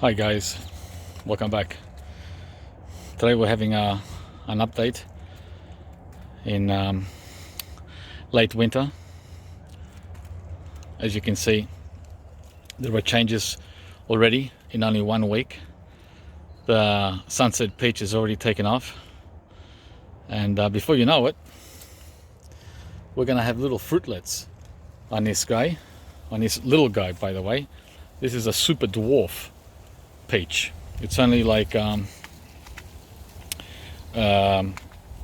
Hi guys, welcome back. Today we're having an update in late winter. As you can see, there were changes already in only 1 week. The sunset peach is already taken off, and before you know it, we're gonna have little fruitlets on this guy, on this little guy, by the way. This is a super dwarf peach. It's only like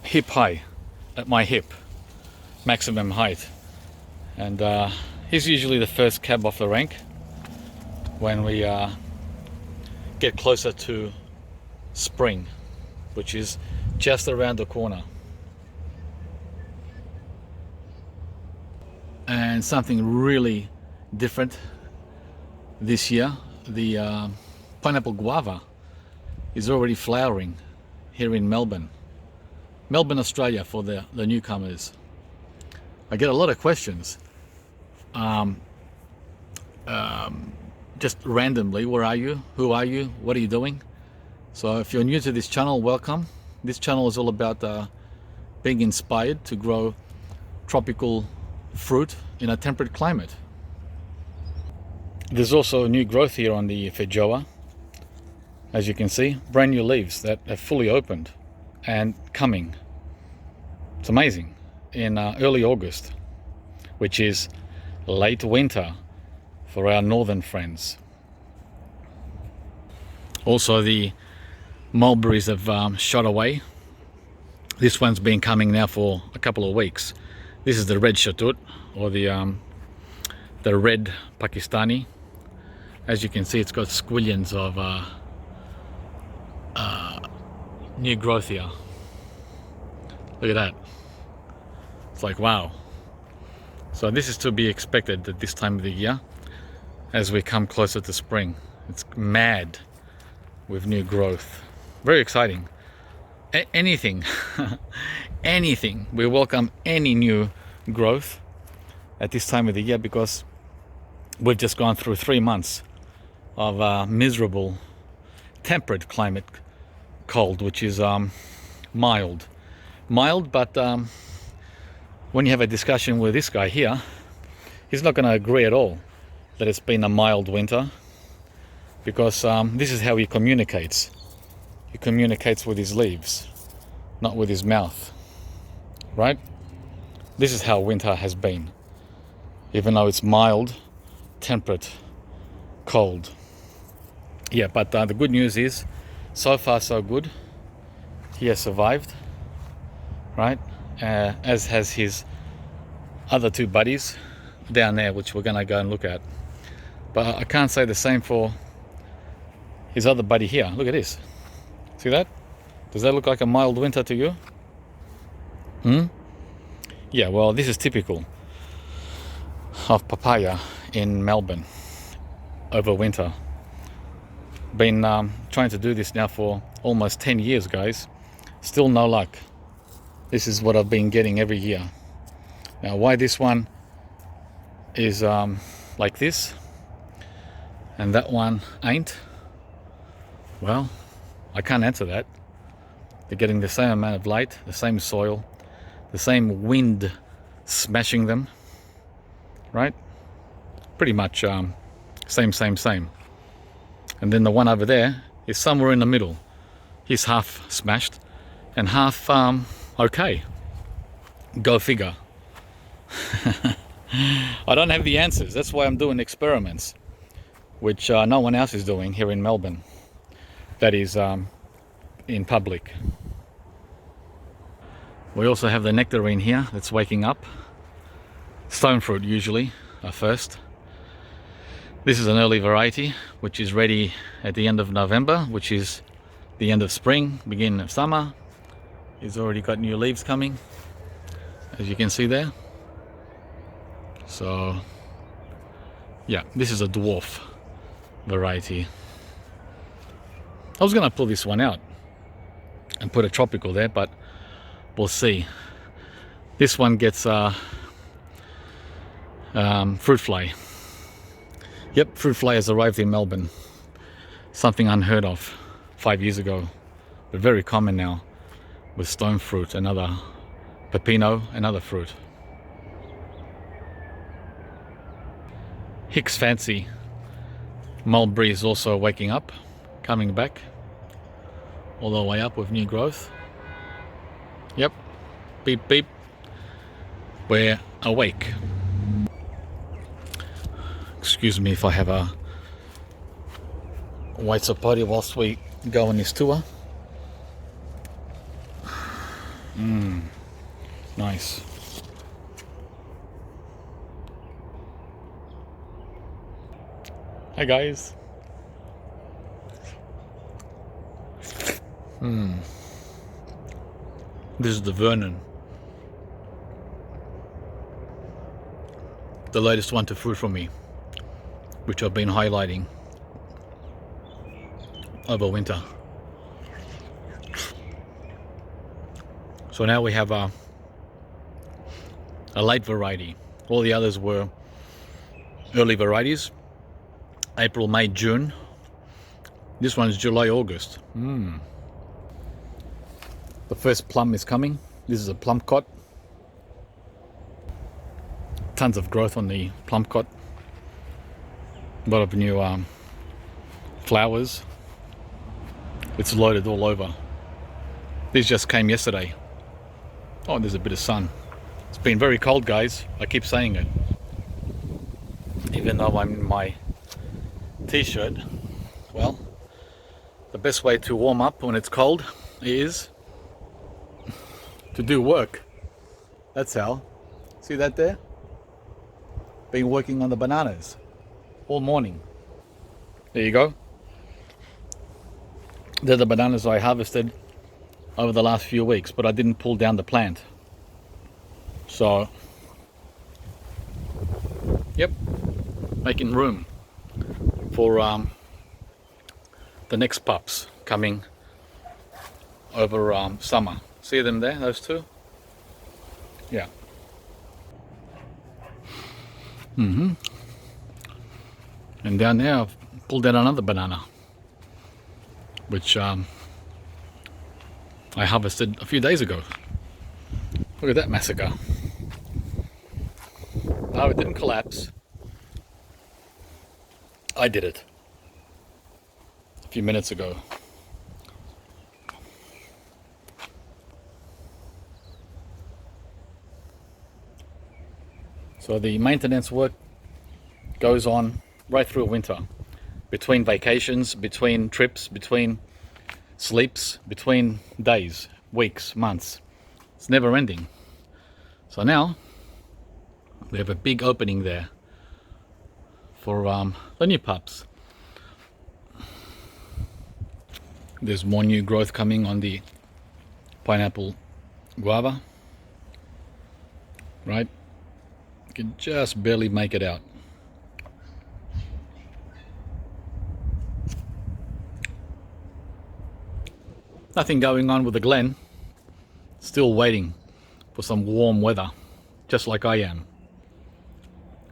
hip high, at my hip, maximum height, and he's usually the first cab off the rank when we get closer to spring, which is just around the corner. And something really different this year, the pineapple guava is already flowering here in Melbourne, Australia, for the newcomers. I get a lot of questions just randomly. Where are you? Who are you? What are you doing? So if you're new to this channel, welcome. This channel is all about being inspired to grow tropical fruit in a temperate climate. There's also a new growth here on the feijoa. As you can see, brand new leaves that have fully opened and coming. It's amazing. In early August, which is late winter for our northern friends. Also, the mulberries have shot away. This one's been coming now for a couple of weeks. This is the red shatut, or the red Pakistani. As you can see, it's got squillions of new growth here. Look at that. It's like, wow. So this is to be expected at this time of the year as we come closer to spring. It's mad with new growth. Very exciting. Anything anything, we welcome any new growth at this time of the year, because we've just gone through 3 months of miserable temperate climate, cold, which is mild, but when you have a discussion with this guy here, he's not going to agree at all that it's been a mild winter, because this is how he communicates. He communicates with his leaves, not with his mouth, right? This is how winter has been, even though it's mild, temperate, cold. Yeah, but the good news is, so far so good. He has survived, right? As has his other 2 buddies down there, which we're gonna go and look at. But I can't say the same for his other buddy here. Look at this. See that? Does that look like a mild winter to you? Yeah, well, this is typical of papaya in Melbourne over winter. Been trying to do this now for almost 10 years, guys. Still no luck. This is what I've been getting every year. Now, why this one is like this and that one ain't, well, I can't answer that. They're getting the same amount of light, the same soil, the same wind smashing them, right? Pretty much same. And then the one over there is somewhere in the middle. He's half smashed and half okay. Go figure. I don't have the answers. That's why I'm doing experiments, which no one else is doing here in Melbourne. That is in public. We also have the nectarine here that's waking up. Stone fruit usually are first. This is an early variety, which is ready at the end of November, which is the end of spring, beginning of summer. It's already got new leaves coming, as you can see there. So, yeah, this is a dwarf variety. I was going to pull this one out and put a tropical there, but we'll see. This one gets fruit fly. Yep, fruit fly has arrived in Melbourne. something unheard of 5 years ago, but very common now with stone fruit and other pepino and other fruit. Hicks Fancy Mulberry is also waking up, coming back all the way up with new growth. Yep, beep beep, we're awake. Excuse me if I have a white sapoti whilst we go on this tour. Nice. Hi guys. This is the Vernon. The latest one to fruit from me, which I've been highlighting over winter. So now we have a late variety. All the others were early varieties, April, May, June. This one's July, August. The first plum is coming. This is a plum cot. Tons of growth on the plum cot. A lot of new flowers. It's loaded all over. These just came yesterday. Oh, there's a bit of sun. It's been very cold, guys. I keep saying it. Even though I'm in my t-shirt. Well, the best way to warm up when it's cold is to do work. That's how. See that there? Been working on the bananas all morning. There you go. They're the bananas I harvested over the last few weeks, but I didn't pull down the plant. So, yep, making room for the next pups coming over summer. See them there, those two? Yeah. And down there I've pulled out another banana, which I harvested a few days ago. Look at that massacre. No, it didn't collapse. I did it a few minutes ago. So the maintenance work goes on right through winter, between vacations, between trips, between sleeps, between days, weeks, months. It's never ending. So now we have a big opening there for the new pups. There's more new growth coming on the pineapple guava, right? You can just barely make it out. Nothing going on with the Glen. Still waiting for some warm weather, just like I am.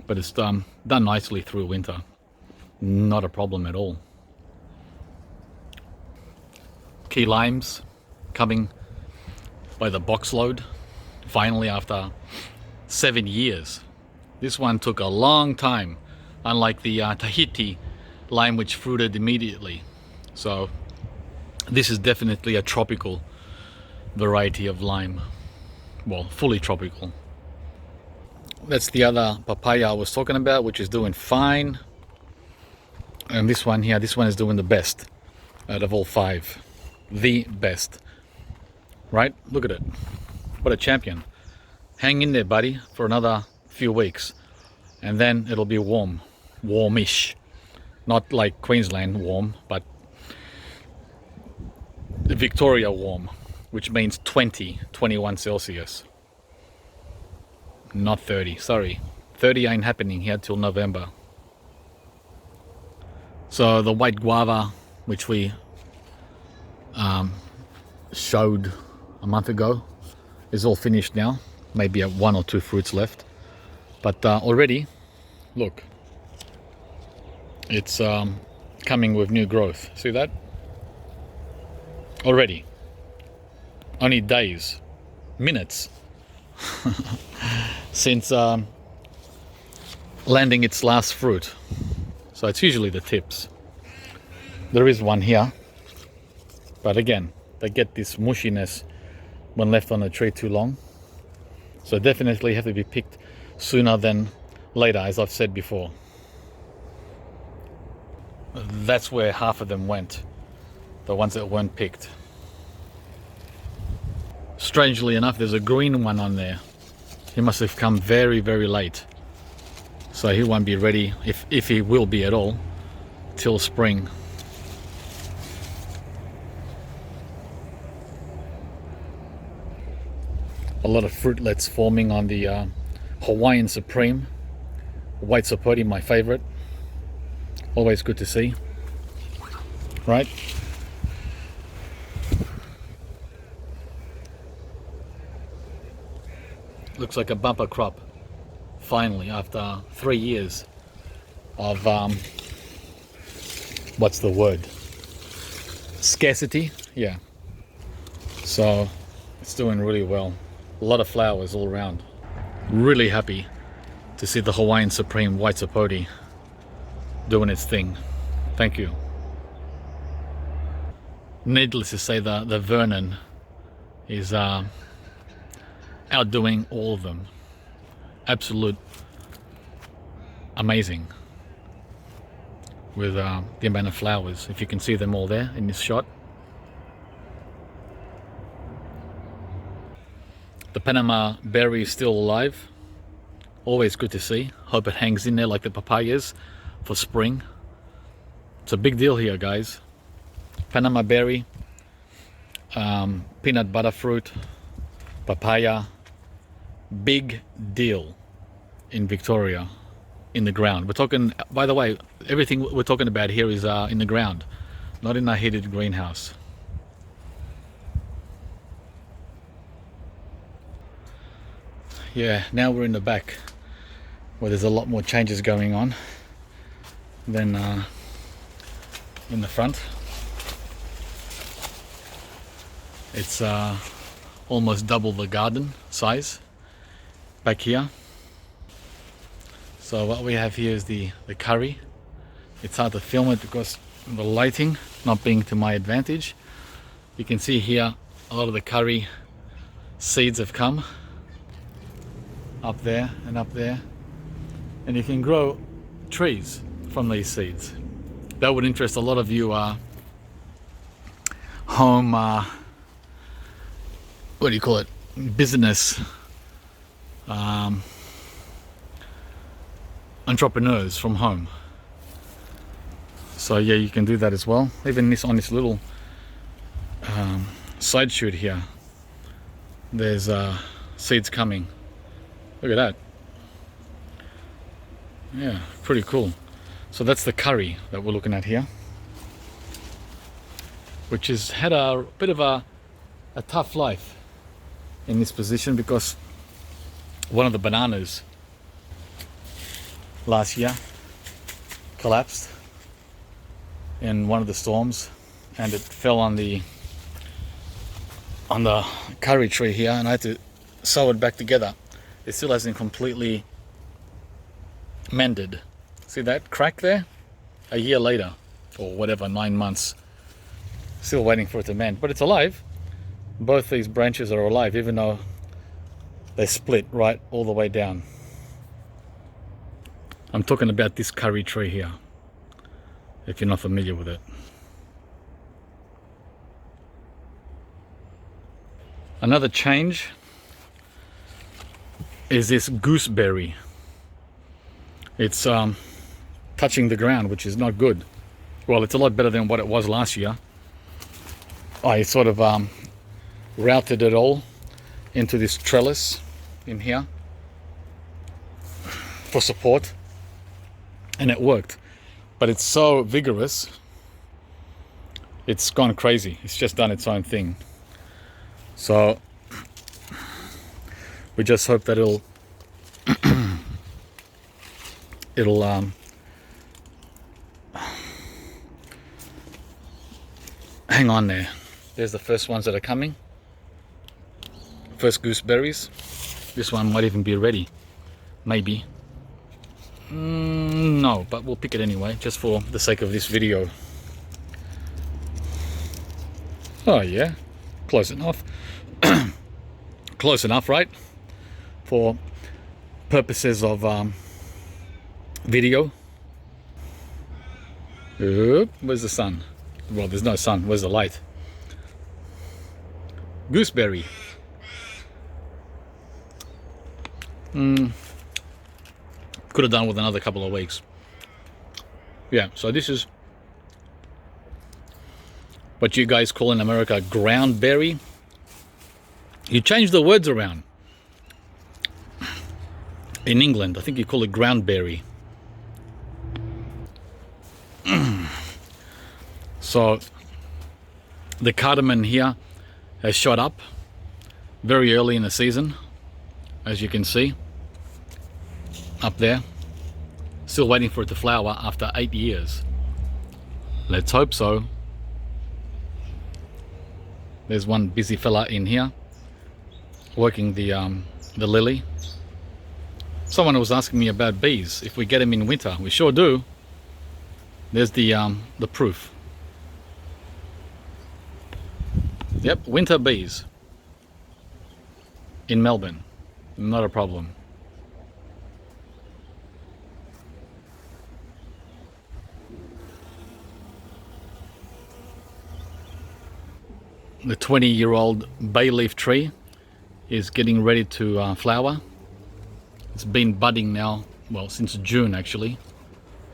But it's done nicely through winter. Not a problem at all. Key limes coming by the box load. Finally, after 7 years. This one took a long time, unlike the Tahiti lime, which fruited immediately. So this is definitely a tropical variety of lime. Well, fully tropical. That's the other papaya I was talking about, which is doing fine. And this one here, this one is doing the best out of all 5. The best. Right? Look at it. What a champion. Hang in there, buddy, for another few weeks. And then it'll be warm. Warmish. Not like Queensland warm, but Victoria warm, which means 21 Celsius. Not 30, sorry. 30 ain't happening here till November. So the white guava, which we showed a month ago, is all finished now. Maybe 1 or 2 fruits left. But already, look, it's coming with new growth. See that? Already. Only days, minutes since landing its last fruit. So it's usually the tips. There is one here, but again, they get this mushiness when left on a tree too long. So definitely have to be picked sooner than later, as I've said before. That's where half of them went, the ones that weren't picked. Strangely enough, there's a green one on there. He must have come very, very late. So he won't be ready, if he will be at all, till spring. A lot of fruitlets forming on the Hawaiian Supreme. White Sapote, my favorite. Always good to see, right? Looks like a bumper crop, finally, after 3 years of, what's the word? Scarcity? Yeah. So, it's doing really well. A lot of flowers all around. Really happy to see the Hawaiian Supreme White Sapote doing its thing. Thank you. Needless to say, the Vernon is outdoing all of them. Absolute amazing with the amount of flowers. If you can see them all there in this shot. The Panama berry is still alive. Always good to see. Hope it hangs in there like the papayas for spring. It's a big deal here, guys. Panama berry, peanut butter fruit, papaya. Big deal in Victoria, in the ground. We're talking, by the way, everything we're talking about here is in the ground, not in a heated greenhouse. Yeah, now we're in the back where there's a lot more changes going on than in the front. It's almost double the garden size back here. So what we have here is the curry. It's hard to film it because of the lighting not being to my advantage. You can see here a lot of the curry seeds have come up there and up there, and you can grow trees from these seeds. That would interest a lot of you home what do you call it, business entrepreneurs from home. So yeah, you can do that as well. Even this, on this little side shoot here, there's seeds coming. Look at that. Yeah, pretty cool. So that's the curry that we're looking at here, which has had a bit of a tough life in this position because one of the bananas last year collapsed in one of the storms, and it fell on the curry tree here, and I had to sew it back together. It still hasn't completely mended. See that crack there? A year later, or whatever, 9 months. Still waiting for it to mend, but it's alive. Both these branches are alive, even though they split right all the way down. I'm talking about this curry tree here, if you're not familiar with it. Another change is this gooseberry. It's touching the ground, which is not good. Well, it's a lot better than what it was last year. I sort of routed it all into this trellis in here for support, and it worked. But it's so vigorous, it's gone crazy. It's just done its own thing. So we just hope that it'll hang on there. There's the first ones that are coming. First gooseberries. This one might even be ready. Maybe. No, but we'll pick it anyway, just for the sake of this video. Oh yeah, close enough. Close enough, right? For purposes of video. Oop, where's the sun? Well, there's no sun. Where's the light? Gooseberry. Could have done with another couple of weeks. Yeah, so this is what you guys call in America ground berry. You change the words around. In England, I think you call it ground berry. So the cardamom here has shot up very early in the season, as you can see up there. Still waiting for it to flower after 8 years. Let's hope so. There's one busy fella in here working the lily. Someone was asking me about bees, if we get them in winter. We sure do. There's the proof. Yep, winter bees in Melbourne, not a problem. The 20-year-old bay leaf tree is getting ready to flower. It's been budding now, well, since June actually,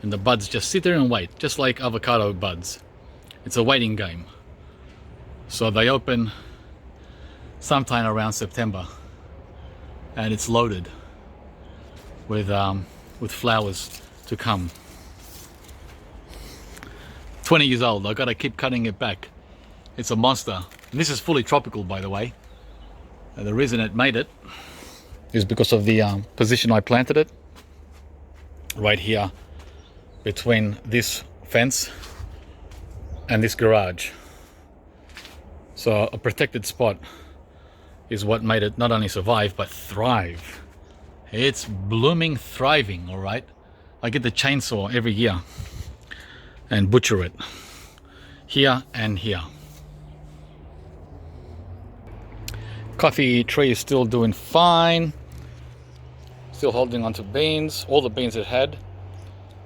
and the buds just sit there and wait, just like avocado buds. It's a waiting game. So they open sometime around September, and it's loaded with flowers to come. 20 years old. I've got to keep cutting it back. It's a monster. And this is fully tropical, by the way. And the reason it made it is because of the position I planted it. Right here between this fence and this garage. So a protected spot is what made it not only survive, but thrive. It's blooming, thriving, all right? I get the chainsaw every year and butcher it. Here and here. Coffee tree is still doing fine. Still holding on to beans, all the beans it had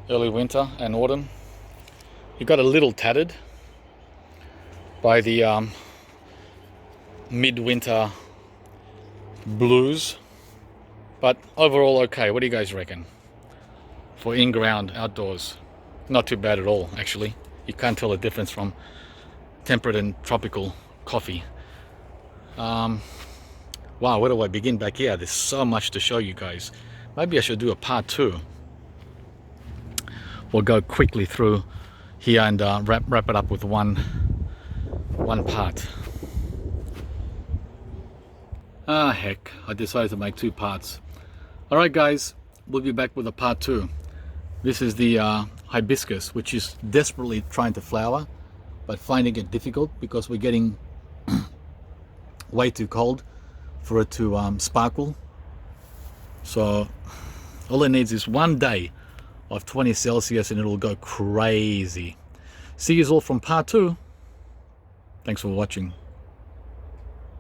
early winter and autumn. It got a little tattered by the midwinter blues, but overall okay. What do you guys reckon for in-ground outdoors? Not too bad at all, actually. You can't tell the difference from temperate and tropical coffee. Wow, where do I begin back here? There's so much to show you guys. Maybe I should do a part 2. We'll go quickly through here and wrap it up with one part. Ah, heck, I decided to make 2 parts. Alright guys, we'll be back with a part 2. This is the hibiscus, which is desperately trying to flower, but finding it difficult because we're getting way too cold for it to sparkle. So all it needs is 1 day of 20 Celsius and it'll go crazy. See you all from part 2. Thanks for watching.